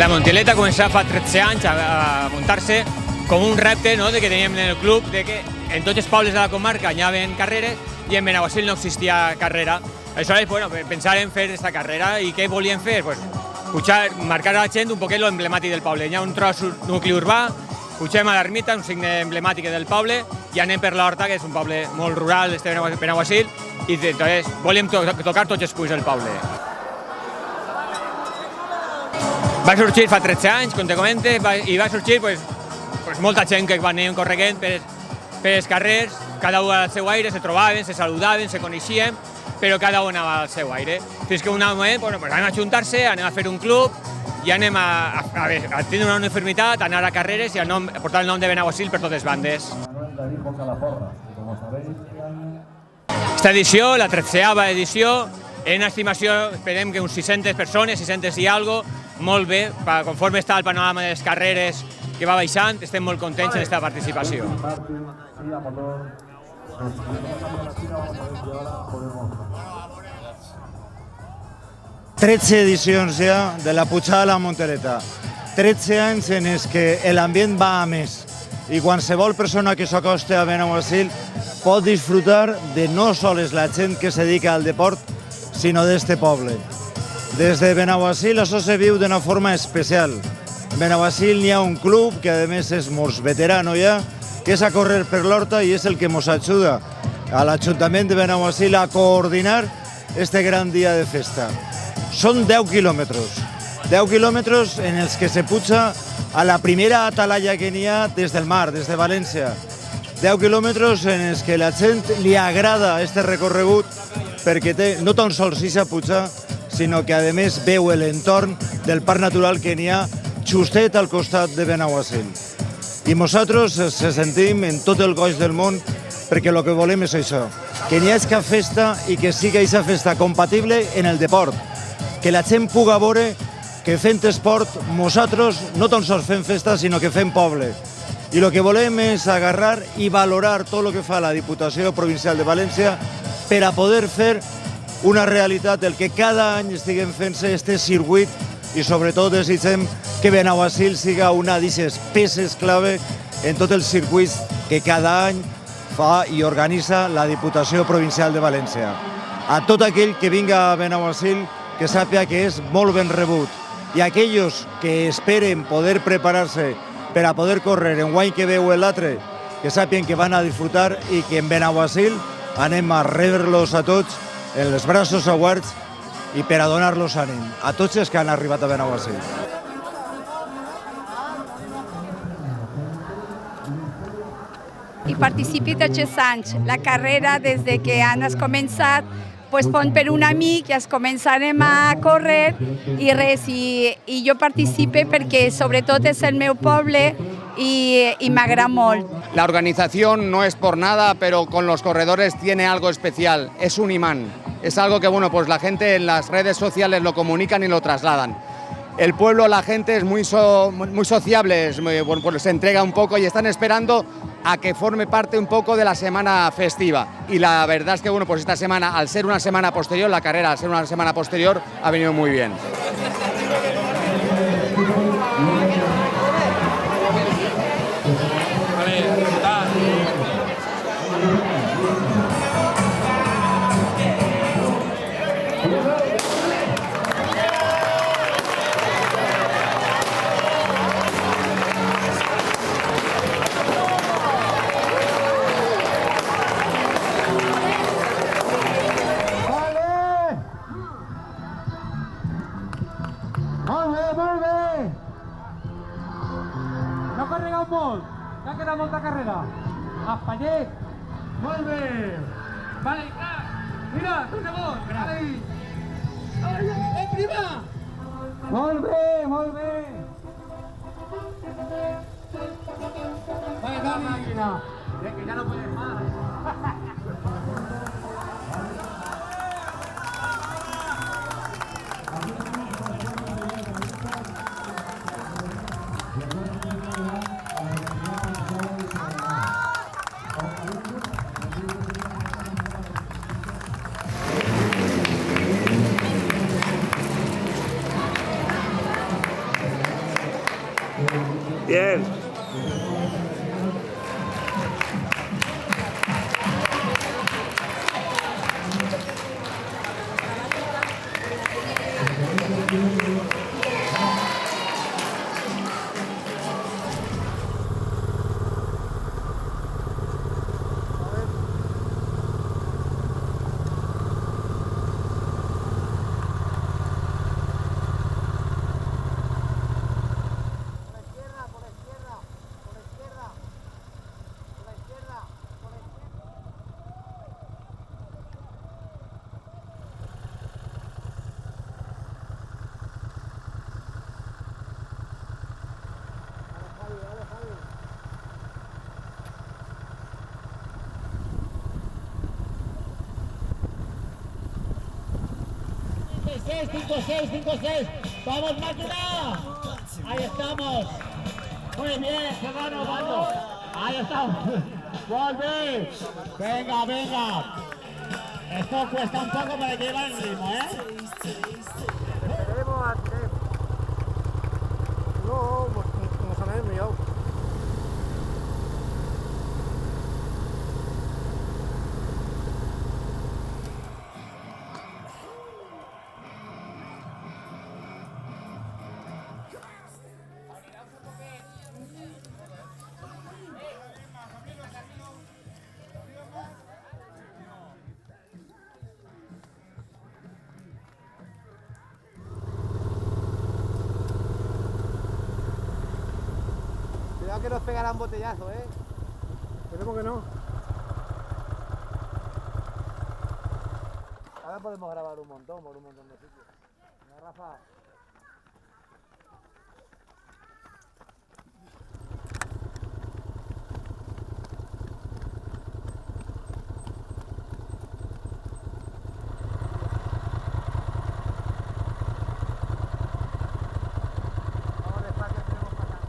La Monteleta començà fa 13 anys a muntar-se com un repte, no?, de que teníem en el club, de que en tots els pobles de la comarca hi havia carreres i en Benaguasil no existia carrera. Aleshores, bueno, pensàrem fer aquesta carrera i què volíem fer? Pues, pujar, marcar a la gent un poquet lo emblemàtic del poble. Hi ha un tros nucli urbà, pugem a l'ermita, un signe emblemàtic del poble, i anem per l'Horta, que és un poble molt rural, este Benaguasil, i entonces volíem tocar tots els punts del poble. Va sorgir fa 13 anys, com te comente, i va sorgir molta gent que venien correguent per els carrers, cada un al seu aire, se trobaven, se saludaven, se coneixien, però cada un anava al seu aire. Fins que un moment anem a ajuntar-se, anem a fer un club i anem a tindre una uniformitat, a anar a carreres i a portar el nom de Benaguasil per totes bandes. Esta edició, la 13ª edició, en una estimació, esperem que uns 600 persones, 600 i algo, molt bé, conforme està el panorama de les carreres que va baixant, estem molt contents en aquesta participació. 13 edicions ja de la pujada a la Monteleta. 13 anys en els que l'ambient va a més i qualsevol persona que s'acosti a Benaguasil pot disfrutar de no sols la gent que se dedica al deport, sinó d'este poble. Des de Benaguasil això se viu d'una forma especial. En Benaguasil hi ha un club que a més és molt veterano ja, que és a córrer per l'Horta i és el que ens ajuda a l'Ajuntament de Benaguasil a coordinar este gran dia de festa. Són 10 quilòmetres. 10 quilòmetres en els que se puja a la primera atalaya que n'hi ha des del mar, des de València. 10 quilòmetres en els que la gent li agrada este recorregut perquè té no tan sols ixa puja, sinó que a més veu l'entorn del parc natural que n'hi ha justet al costat de Benaguasil. I nosaltres se sentim en tot el goig del món perquè el que volem és això, que n'hi hagi festa i que sigui aquesta festa compatible en el deport, que la gent puga veure que fent esport nosaltres no tan sols fem festa sinó que fem poble. I el que volem és agarrar i valorar tot el que fa la Diputació Provincial de València per a poder fer una realitat del que cada any estiguem fent-se este circuit i sobretot desitgem que Benaguasil siga una d'aquestes peces clave en tots els circuits que cada any fa i organitza la Diputació Provincial de València. A tot aquell que vinga a Benaguasil que sàpiga que és molt ben rebut i aquells que esperen poder preparar-se per a poder córrer en guany que veu l'altre, que sàpiguen que van a disfrutar i que en Benaguasil anem a rebre-los a tots en els braços oberts i per a donar-los ànim a tots els que han arribat a Benaguasil. I participi tots els anys. La carrera, des que han començat, fon per un amic i començarem a córrer i res, i jo participe perquè sobretot és el meu poble y me agrada molt. La organización no es por nada, pero con los corredores tiene algo especial, es un imán. Es algo que pues la gente en las redes sociales lo comunican y lo trasladan. El pueblo, la gente es muy sociable, se entrega un poco y están esperando a que forme parte un poco de la semana festiva. Y la verdad es que pues esta semana, al ser una semana posterior, la carrera al ser una semana posterior, ha venido muy bien. No corregueu molt, ja queda molta carrera. Espanyet, molt bé. Vale, mira, tu segon, ahí. Prima! Molt bé, molt bé. Vale, màquina. Que ja no puedes más. Bien. Cinco, seis. ¡Vamos, máquina! Ahí estamos. Muy bien, Serrano, vamos. Ahí estamos. ¡Volve! Venga. Esto cuesta un poco para que llevar el ritmo, ¿eh? No, nos han enviado. Cuidado que nos pegarán botellazo, ¿eh? Esperemos que no. Ahora podemos grabar un montón por un montón de sitios. Mira, Rafa. Vamos despacio, tenemos pasada.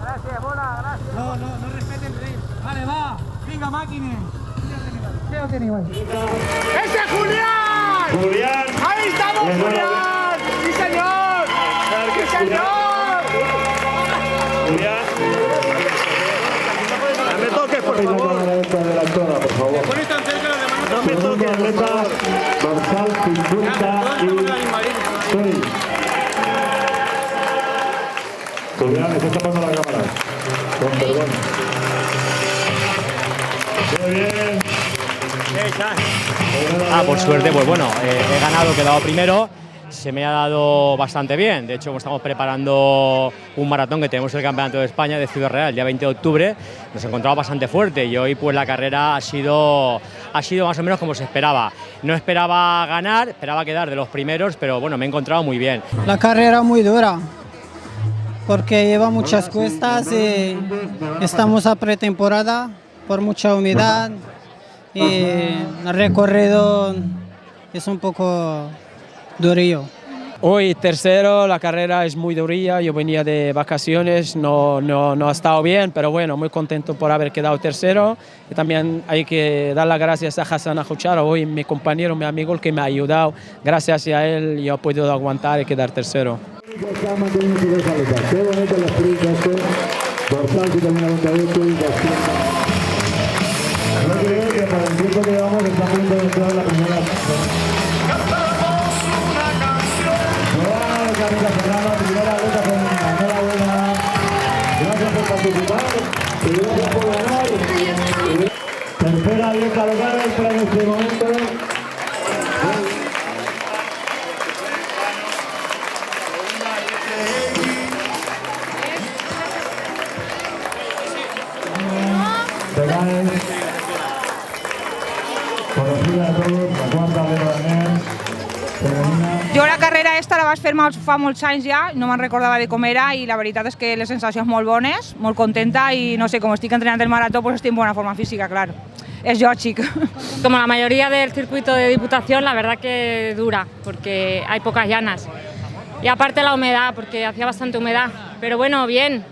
Gracias, bola, gracias. No respeten el rey. Vale, va. Venga, máquines. ¿Qué lo tenéis hoy? ¡Ese es Julián! Julián. ¡Ahí estamos, Julián! ¡Sí, señor! ¡Sí, señor! Julián. No me toques, por favor. Por favor. Ponéis tan cerca los demás. No me toques, por favor. Dorsal 56. Julián, está tapando la cámara. Con perdón. Muy bien. Por suerte, pues bueno, he ganado, he quedado primero. Se me ha dado bastante bien. De hecho, estamos preparando un maratón que tenemos el Campeonato de España de Ciudad Real el día 20 de octubre. Nos encontramos bastante fuerte y hoy pues la carrera ha sido más o menos como se esperaba. No esperaba ganar, esperaba quedar de los primeros, pero bueno, me he encontrado muy bien. La carrera muy dura, porque lleva muchas cuestas y estamos a pretemporada por mucha humedad y el recorrido es un poco durillo. Hoy tercero, la carrera es muy durilla, yo venía de vacaciones, no ha estado bien, pero bueno, muy contento por haber quedado tercero. Y también hay que dar las gracias a Hassan Ajuchar, hoy mi compañero, mi amigo, el que me ha ayudado. Gracias a él yo he podido aguantar y quedar tercero. Está manteniendo su salida. Qué bonito el sprint este. Dorsal que termina con 48 y 200. Yo creo que para el tiempo que llevamos está a punto de entrar la primera. Camila Serrano, primera atleta femenina. Enhorabuena. Gracias por participar y gracias por ganar. Tercera atleta local entra en este momento. Conocida a todos, la cuarta atleta danesa femenina. Jo la carrera esta la vaig fer fa molts anys ja, no me'n recordava de com era i la veritat és que les sensacions molt bones, molt contenta i no sé, com estic entrenant el marató, pues estoy en buena forma física, claro. Es lógico. Como la mayoría del circuito de Diputación, la verdad que dura, porque hay pocas llanas. Y aparte la humedad, porque hacía bastante humedad. Pero bueno, bien.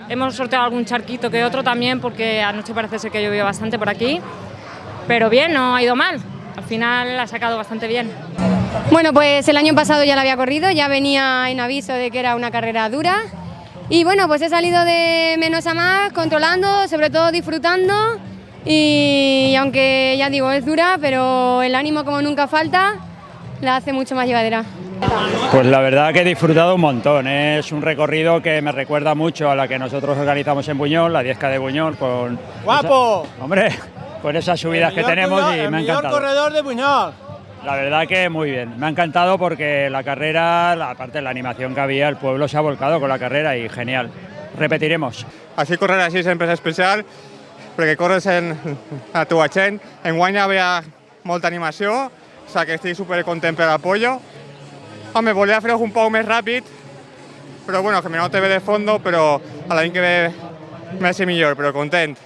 Hemos sorteado algún charquito que otro también, porque anoche parece ser que llovió bastante por aquí. Pero bien, no ha ido mal. Al final ha sacado bastante bien. Bueno, pues el año pasado ya la había corrido, ya venía en aviso de que era una carrera dura. Y bueno, pues he salido de menos a más, controlando, sobre todo disfrutando. Y aunque ya digo, es dura, pero el ánimo como nunca falta, la hace mucho más llevadera. Pues la verdad que he disfrutado un montón, es un recorrido que me recuerda mucho a la que nosotros organizamos en Buñol, la 10K de Buñol, con... ¡Guapo! Con esas subidas que tenemos y me ha encantado. El mejor corredor de Buñol. La verdad que muy bien, me ha encantado porque la carrera, aparte de la animación que había, el pueblo se ha volcado con la carrera y genial. Repetiremos. Així correr així sempre és especial, perquè corres a tu gent. Enguany hi havia molta animació, o sigui que estic supercontent per l'apoyo. Home, volia fer-ho un poc més ràpid, però bueno, que me note bé de fondo, però a l'any que ve més i millor, però content.